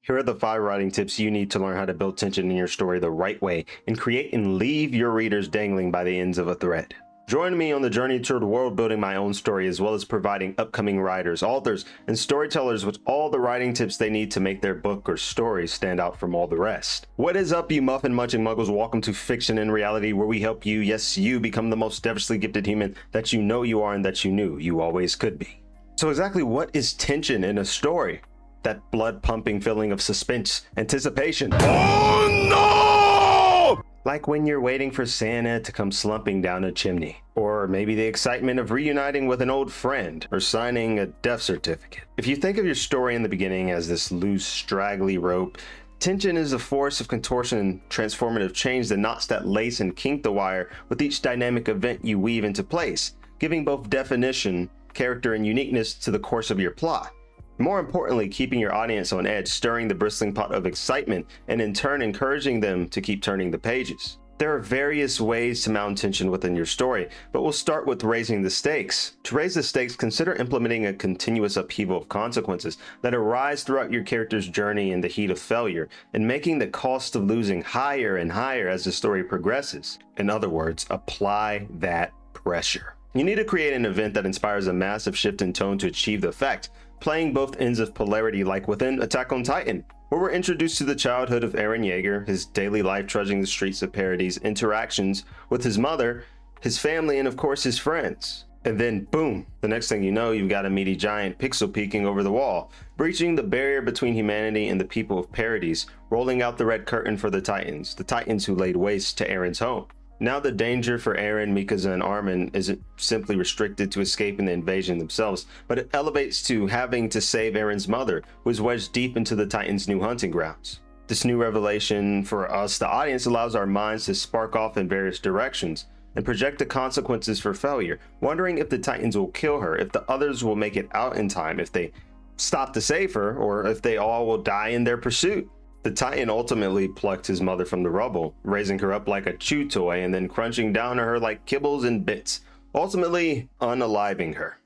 Here are the 5 writing tips you need to learn how to build tension in your story the right way and create and leave your readers dangling by the ends of a thread. Join me on the journey toward world building my own story, as well as providing upcoming writers, authors, and storytellers with all the writing tips they need to make their book or story stand out from all the rest. What is up, you muffin munching muggles? Welcome to Fiction and Reality, where we help you, yes, you, become the most devilishly gifted human that you know you are and that you knew you always could be. So exactly what is tension in a story? That blood-pumping feeling of suspense, anticipation. Oh no! Like when you're waiting for Santa to come slumping down a chimney. Or maybe the excitement of reuniting with an old friend or signing a death certificate. If you think of your story in the beginning as this loose, straggly rope, tension is a force of contortion and transformative change that knots that lace and kink the wire with each dynamic event you weave into place, giving both definition, character, and uniqueness to the course of your plot. More importantly, keeping your audience on edge, stirring the bristling pot of excitement, and in turn encouraging them to keep turning the pages. There are various ways to mount tension within your story, but we'll start with raising the stakes. To raise the stakes, consider implementing a continuous upheaval of consequences that arise throughout your character's journey in the heat of failure, and making the cost of losing higher and higher as the story progresses. In other words, apply that pressure. You need to create an event that inspires a massive shift in tone to achieve the effect, playing both ends of polarity, like within Attack on Titan, where we're introduced to the childhood of Eren Yeager, his daily life trudging the streets of Paradis, interactions with his mother, his family, and of course his friends. And then boom, the next thing you know, you've got a meaty giant pixel peeking over the wall, breaching the barrier between humanity and the people of Paradis, rolling out the red curtain for the Titans who laid waste to Eren's home. Now the danger for Eren, Mikasa, and Armin isn't simply restricted to escaping the invasion themselves, but it elevates to having to save Eren's mother, who is wedged deep into the Titans' new hunting grounds. This new revelation for us, the audience, allows our minds to spark off in various directions and project the consequences for failure, wondering if the Titans will kill her, if the others will make it out in time, if they stop to save her, or if they all will die in their pursuit. The Titan ultimately plucked his mother from the rubble, raising her up like a chew toy and then crunching down on her like kibbles and bits, ultimately unaliving her.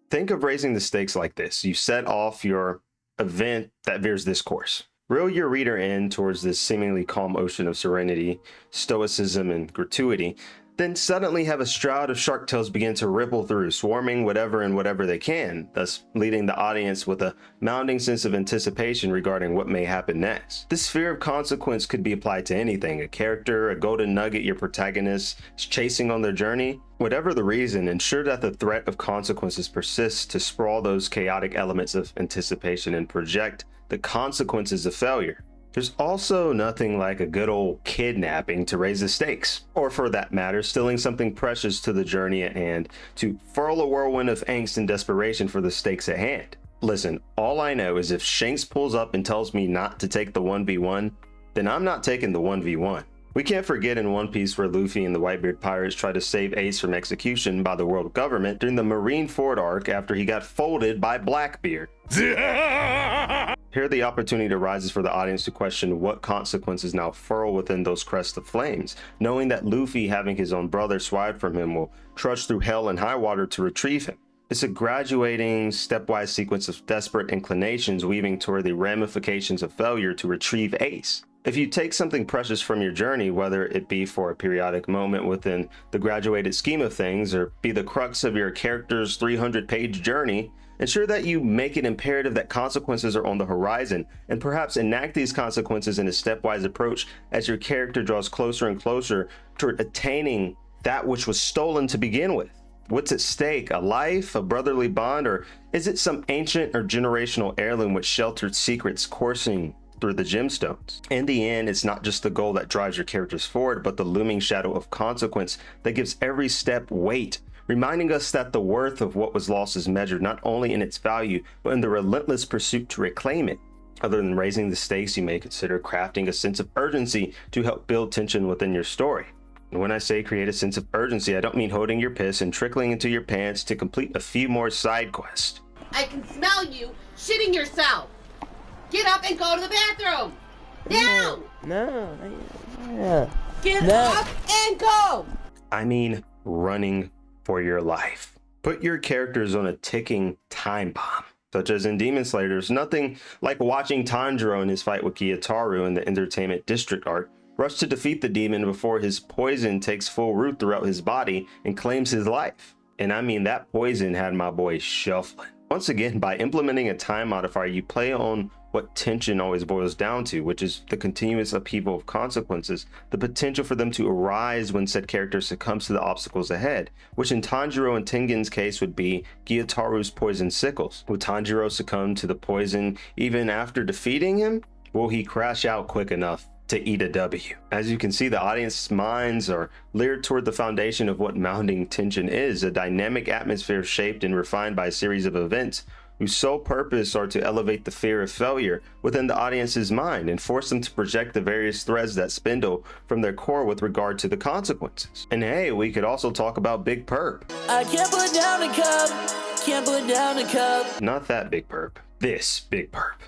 Think of raising the stakes like this. You set off your event that veers this course. Reel your reader in towards this seemingly calm ocean of serenity, stoicism, and gratuity, then suddenly have a shroud of shark tails begin to ripple through, swarming whatever and whatever they can, thus leading the audience with a mounting sense of anticipation regarding what may happen next. This fear of consequence could be applied to anything: a character, a golden nugget your protagonist is chasing on their journey. Whatever the reason, ensure that the threat of consequences persists to sprawl those chaotic elements of anticipation and project the consequences of failure. There's also nothing like a good old kidnapping to raise the stakes, or for that matter, stealing something precious to the journey at hand to furl a whirlwind of angst and desperation for the stakes at hand. Listen, all I know is if Shanks pulls up and tells me not to take the 1v1, then I'm not taking the 1v1. We can't forget in One Piece where Luffy and the Whitebeard pirates tried to save Ace from execution by the world government during the Marineford arc after he got folded by Blackbeard. Here the opportunity arises for the audience to question what consequences now furl within those crests of flames, knowing that Luffy, having his own brother swiped from him, will trudge through hell and high water to retrieve him. It's a graduating, stepwise sequence of desperate inclinations weaving toward the ramifications of failure to retrieve Ace. If you take something precious from your journey, whether it be for a periodic moment within the graduated scheme of things, or be the crux of your character's 300-page journey, ensure that you make it imperative that consequences are on the horizon, and perhaps enact these consequences in a stepwise approach as your character draws closer and closer toward attaining that which was stolen to begin with. What's at stake? A life, a brotherly bond, or is it some ancient or generational heirloom with sheltered secrets coursing through the gemstones? In the end, it's not just the goal that drives your characters forward, but the looming shadow of consequence that gives every step weight, reminding us that the worth of what was lost is measured not only in its value, but in the relentless pursuit to reclaim it. Other than raising the stakes, you may consider crafting a sense of urgency to help build tension within your story. And when I say create a sense of urgency, I don't mean holding your piss and trickling into your pants to complete a few more side quests. I can smell you shitting yourself. Get up and go to the bathroom. Now! No. Get up and go! I mean running for your life. Put your characters on a ticking time bomb. such as in Demon Slayer. There's nothing like watching Tanjiro in his fight with Gyutaru in the Entertainment District arc rush to defeat the demon before his poison takes full root throughout his body and claims his life. And I mean, that poison had my boy shuffling. Once again, by implementing a time modifier, you play on what tension always boils down to, which is the continuous upheaval of consequences, the potential for them to arise when said character succumbs to the obstacles ahead, which in Tanjiro and Tengen's case would be Gyutaru's poison sickles. Will Tanjiro succumb to the poison even after defeating him? Will he crash out quick enough to eat a W? As you can see, the audience's minds are leered toward the foundation of what mounting tension is, a dynamic atmosphere shaped and refined by a series of events whose sole purpose are to elevate the fear of failure within the audience's mind and force them to project the various threads that spindle from their core with regard to the consequences. And hey, we could also talk about Big Perp. I can't put down a cup, can't put down a cup. Not that Big Perp, this Big Perp.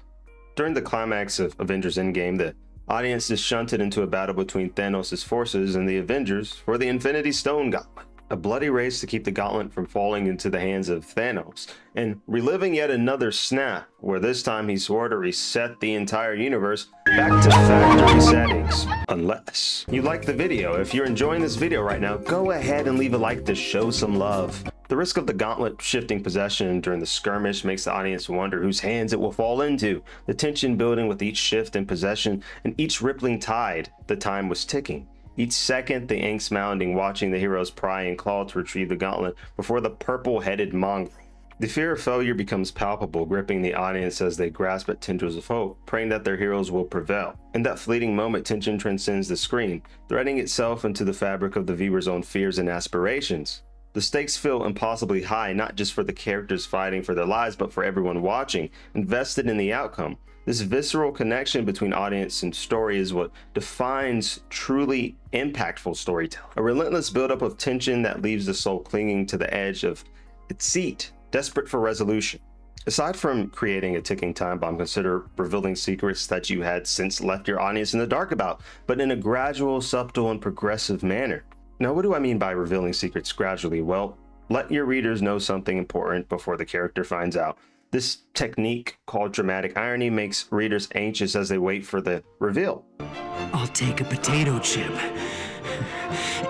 During the climax of Avengers Endgame, the audience is shunted into a battle between Thanos' forces and the Avengers for the Infinity Stone Gauntlet. A bloody race to keep the gauntlet from falling into the hands of Thanos, and reliving yet another snap, where this time he swore to reset the entire universe back to factory settings. Unless you like the video. If you're enjoying this video right now, go ahead and leave a like to show some love. The risk of the gauntlet shifting possession during the skirmish makes the audience wonder whose hands it will fall into. The tension building with each shift in possession and each rippling tide, the time was ticking. Each second, the angst mounting, watching the heroes pry and claw to retrieve the gauntlet before the purple-headed mongrel. The fear of failure becomes palpable, gripping the audience as they grasp at tendrils of hope, praying that their heroes will prevail. In that fleeting moment, tension transcends the screen, threading itself into the fabric of the viewer's own fears and aspirations. The stakes feel impossibly high, not just for the characters fighting for their lives, but for everyone watching, invested in the outcome. This visceral connection between audience and story is what defines truly impactful storytelling. A relentless buildup of tension that leaves the soul clinging to the edge of its seat, desperate for resolution. Aside from creating a ticking time bomb, consider revealing secrets that you had since left your audience in the dark about, but in a gradual, subtle, and progressive manner. Now, what do I mean by revealing secrets gradually? Well, let your readers know something important before the character finds out. This technique, called dramatic irony, makes readers anxious as they wait for the reveal. I'll take a potato chip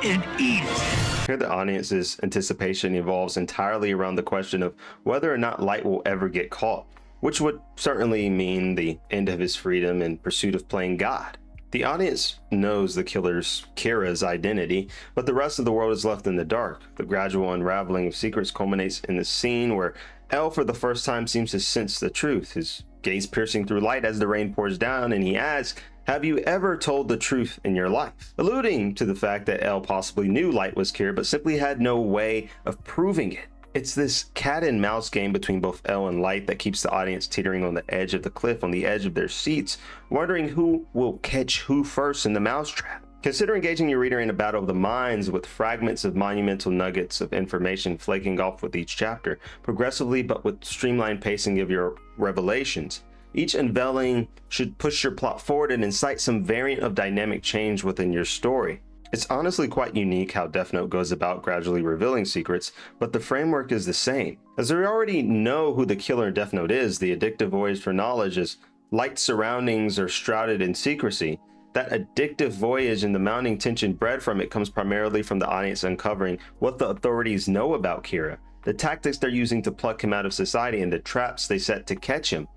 and eat it. Here, the audience's anticipation evolves entirely around the question of whether or not Light will ever get caught, which would certainly mean the end of his freedom in pursuit of playing God. The audience knows the killer's Kira's identity, but the rest of the world is left in the dark. The gradual unraveling of secrets culminates in the scene where El for the first time seems to sense the truth, his gaze piercing through light as the rain pours down, and he asks, "Have you ever told the truth in your life?" Alluding to the fact that El possibly knew Light was Kira, but simply had no way of proving it. It's this cat and mouse game between both El and Light that keeps the audience teetering on the edge of the cliff, on the edge of their seats, wondering who will catch who first in the mousetrap. Consider engaging your reader in a battle of the minds with fragments of monumental nuggets of information flaking off with each chapter, progressively but with streamlined pacing of your revelations. Each unveiling should push your plot forward and incite some variant of dynamic change within your story. It's honestly quite unique how Death Note goes about gradually revealing secrets, but the framework is the same. As we already know who the killer in Death Note is, the addictive voyage for knowledge is Light's surroundings are shrouded in secrecy. That addictive voyage and the mounting tension bred from it comes primarily from the audience uncovering what the authorities know about Kira, the tactics they're using to pluck him out of society, and the traps they set to catch him.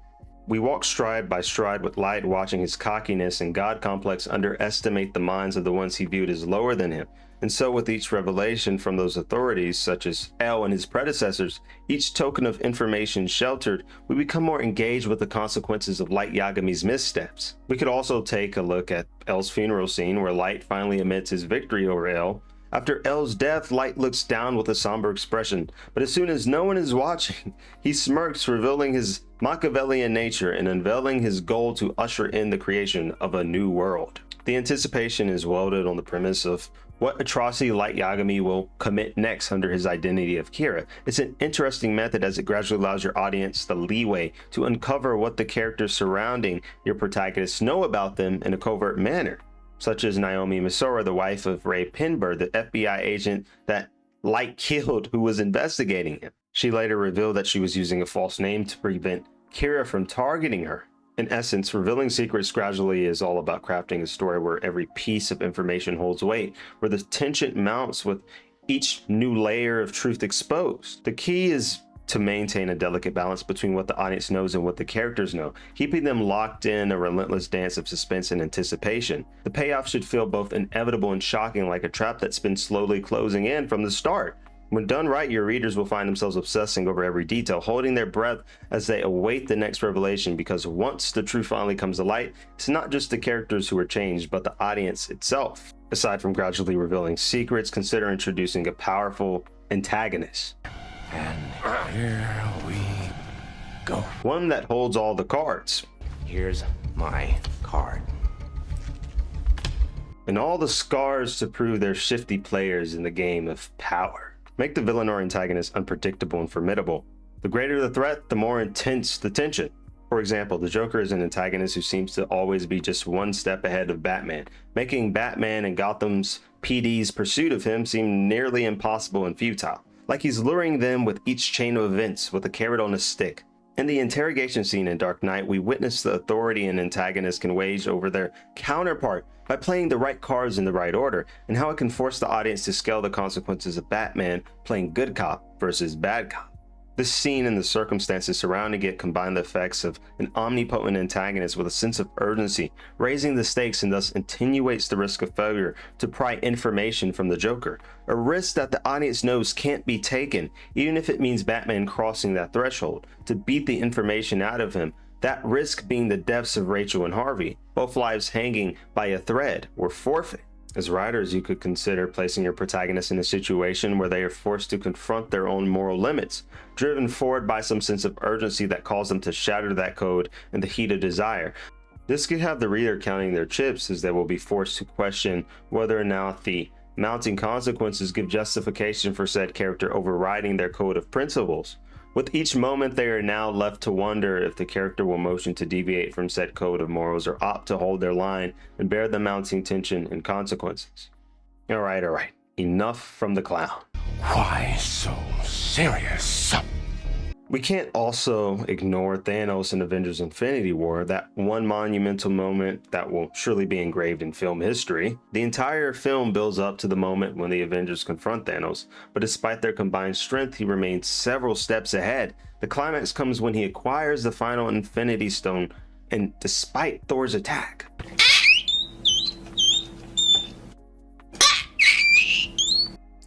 We walk stride by stride with Light, watching his cockiness and God complex underestimate the minds of the ones he viewed as lower than him. And so with each revelation from those authorities, such as El and his predecessors, each token of information sheltered, we become more engaged with the consequences of Light Yagami's missteps. We could also take a look at El's funeral scene, where Light finally admits his victory over El. After El's death, Light looks down with a somber expression, but as soon as no one is watching, he smirks, revealing his Machiavellian nature and unveiling his goal to usher in the creation of a new world. The anticipation is welded on the premise of what atrocity Light Yagami will commit next under his identity of Kira. It's an interesting method as it gradually allows your audience the leeway to uncover what the characters surrounding your protagonists know about them in a covert manner, such as Naomi Misora, the wife of Ray Penber, the FBI agent that Light killed who was investigating him. She later revealed that she was using a false name to prevent Kira from targeting her. In essence, revealing secrets gradually is all about crafting a story where every piece of information holds weight, where the tension mounts with each new layer of truth exposed. The key is to maintain a delicate balance between what the audience knows and what the characters know, keeping them locked in a relentless dance of suspense and anticipation. The payoff should feel both inevitable and shocking, like a trap that's been slowly closing in from the start. When done right, your readers will find themselves obsessing over every detail, holding their breath as they await the next revelation, because once the truth finally comes to light, it's not just the characters who are changed, but the audience itself. Aside from gradually revealing secrets, consider introducing a powerful antagonist. And here we go. One that holds all the cards. Here's my card. And all the scars to prove they're shifty players in the game of power. Make the villain or antagonist unpredictable and formidable. The greater the threat, the more intense the tension. For example, the Joker is an antagonist who seems to always be just one step ahead of Batman, making Batman and Gotham's PD's pursuit of him seem nearly impossible and futile. Like he's luring them with each chain of events with a carrot on a stick. In the interrogation scene in Dark Knight, we witness the authority an antagonist can wage over their counterpart by playing the right cards in the right order, and how it can force the audience to scale the consequences of Batman playing good cop versus bad cop. This scene and the circumstances surrounding it combine the effects of an omnipotent antagonist with a sense of urgency, raising the stakes and thus attenuates the risk of failure to pry information from the Joker, a risk that the audience knows can't be taken, even if it means Batman crossing that threshold, to beat the information out of him, that risk being the deaths of Rachel and Harvey, both lives hanging by a thread or forfeit. As writers, you could consider placing your protagonist in a situation where they are forced to confront their own moral limits, driven forward by some sense of urgency that calls them to shatter that code in the heat of desire. This could have the reader counting their chips, as they will be forced to question whether or not the mounting consequences give justification for said character overriding their code of principles. With each moment, they are now left to wonder if the character will motion to deviate from said code of morals or opt to hold their line and bear the mounting tension and consequences. All right. Enough from the clown. Why so serious? We can't also ignore Thanos in Avengers Infinity War, that one monumental moment that will surely be engraved in film history. The entire film builds up to the moment when the Avengers confront Thanos, but despite their combined strength, he remains several steps ahead. The climax comes when he acquires the final Infinity Stone, and despite Thor's attack,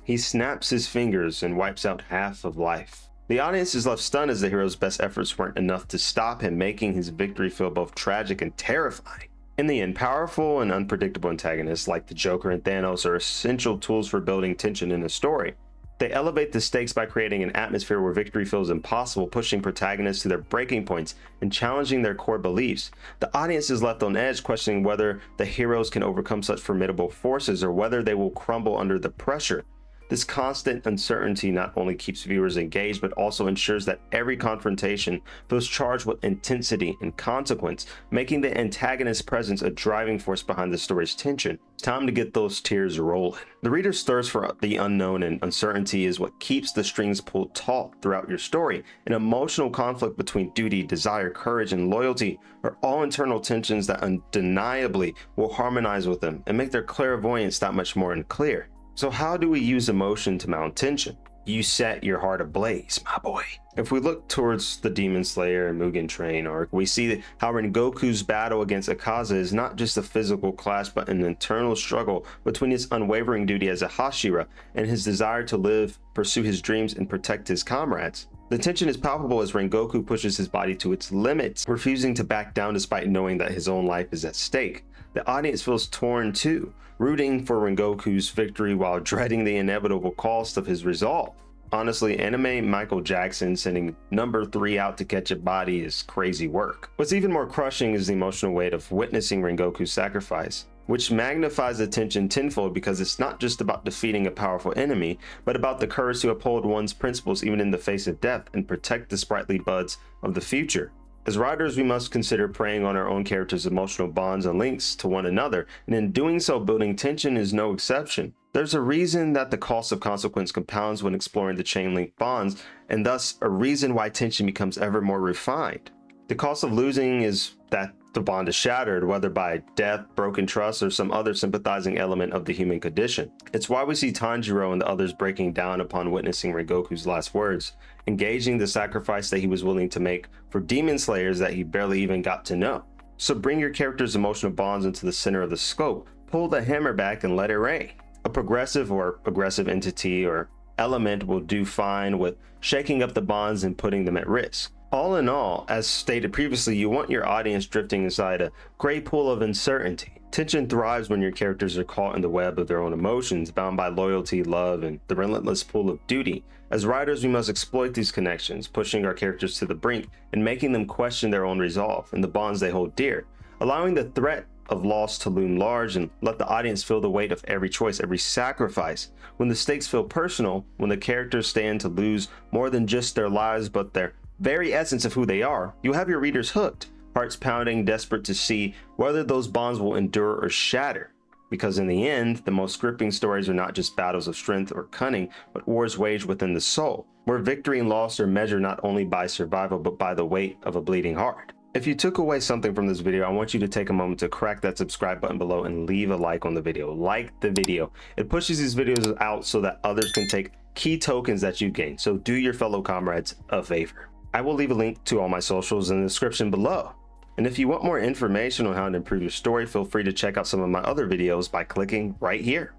he snaps his fingers and wipes out half of life. The audience is left stunned as the hero's best efforts weren't enough to stop him, making his victory feel both tragic and terrifying. In the end, powerful and unpredictable antagonists like the Joker and Thanos are essential tools for building tension in a story. They elevate the stakes by creating an atmosphere where victory feels impossible, pushing protagonists to their breaking points and challenging their core beliefs. The audience is left on edge, questioning whether the heroes can overcome such formidable forces or whether they will crumble under the pressure. This constant uncertainty not only keeps viewers engaged, but also ensures that every confrontation feels charged with intensity and consequence, making the antagonist's presence a driving force behind the story's tension. It's time to get those tears rolling. The reader's thirst for the unknown and uncertainty is what keeps the strings pulled taut throughout your story. An emotional conflict between duty, desire, courage, and loyalty are all internal tensions that undeniably will harmonize with them and make their clairvoyance that much more unclear. So how do we use emotion to mount tension? You set your heart ablaze, my boy. If we look towards the Demon Slayer and Mugen Train arc, we see how Rengoku's battle against Akaza is not just a physical clash, but an internal struggle between his unwavering duty as a Hashira and his desire to live, pursue his dreams, and protect his comrades. The tension is palpable as Rengoku pushes his body to its limits, refusing to back down despite knowing that his own life is at stake. The audience feels torn too, rooting for Rengoku's victory while dreading the inevitable cost of his resolve. Honestly, anime Michael Jackson sending number 3 out to catch a body is crazy work. What's even more crushing is the emotional weight of witnessing Rengoku's sacrifice, which magnifies the tension tenfold because it's not just about defeating a powerful enemy, but about the courage to uphold one's principles even in the face of death and protect the sprightly buds of the future. As writers, we must consider preying on our own characters' emotional bonds and links to one another, and in doing so, building tension is no exception. There's a reason that the cost of consequence compounds when exploring the chain link bonds, and thus a reason why tension becomes ever more refined. The cost of losing is that the bond is shattered, whether by death, broken trust, or some other sympathizing element of the human condition. It's why we see Tanjiro and the others breaking down upon witnessing Rengoku's last words, engaging the sacrifice that he was willing to make for demon slayers that he barely even got to know. So bring your character's emotional bonds into the center of the scope, pull the hammer back and let it rain. A progressive or aggressive entity or element will do fine with shaking up the bonds and putting them at risk. All in all, as stated previously, you want your audience drifting inside a gray pool of uncertainty. Tension thrives when your characters are caught in the web of their own emotions, bound by loyalty, love, and the relentless pull of duty. As writers, we must exploit these connections, pushing our characters to the brink and making them question their own resolve and the bonds they hold dear, allowing the threat of loss to loom large and let the audience feel the weight of every choice, every sacrifice. When the stakes feel personal, when the characters stand to lose more than just their lives but their very essence of who they are, you have your readers hooked, hearts pounding, desperate to see whether those bonds will endure or shatter. Because in the end, the most gripping stories are not just battles of strength or cunning, but wars waged within the soul, where victory and loss are measured not only by survival but by the weight of a bleeding heart. If you took away something from this video, I want you to take a moment to crack that subscribe button below and leave a like on the video. Like the video. It pushes these videos out so that others can take key tokens that you gain. So do your fellow comrades a favor. I will leave a link to all my socials in the description below. And if you want more information on how to improve your story, feel free to check out some of my other videos by clicking right here.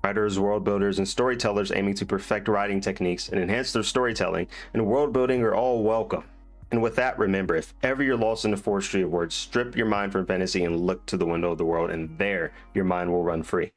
Writers, world builders, and storytellers aiming to perfect writing techniques and enhance their storytelling and world building are all welcome. And with that, remember, if ever you're lost in the forestry of words, strip your mind from fantasy and look to the window of the world, and there your mind will run free.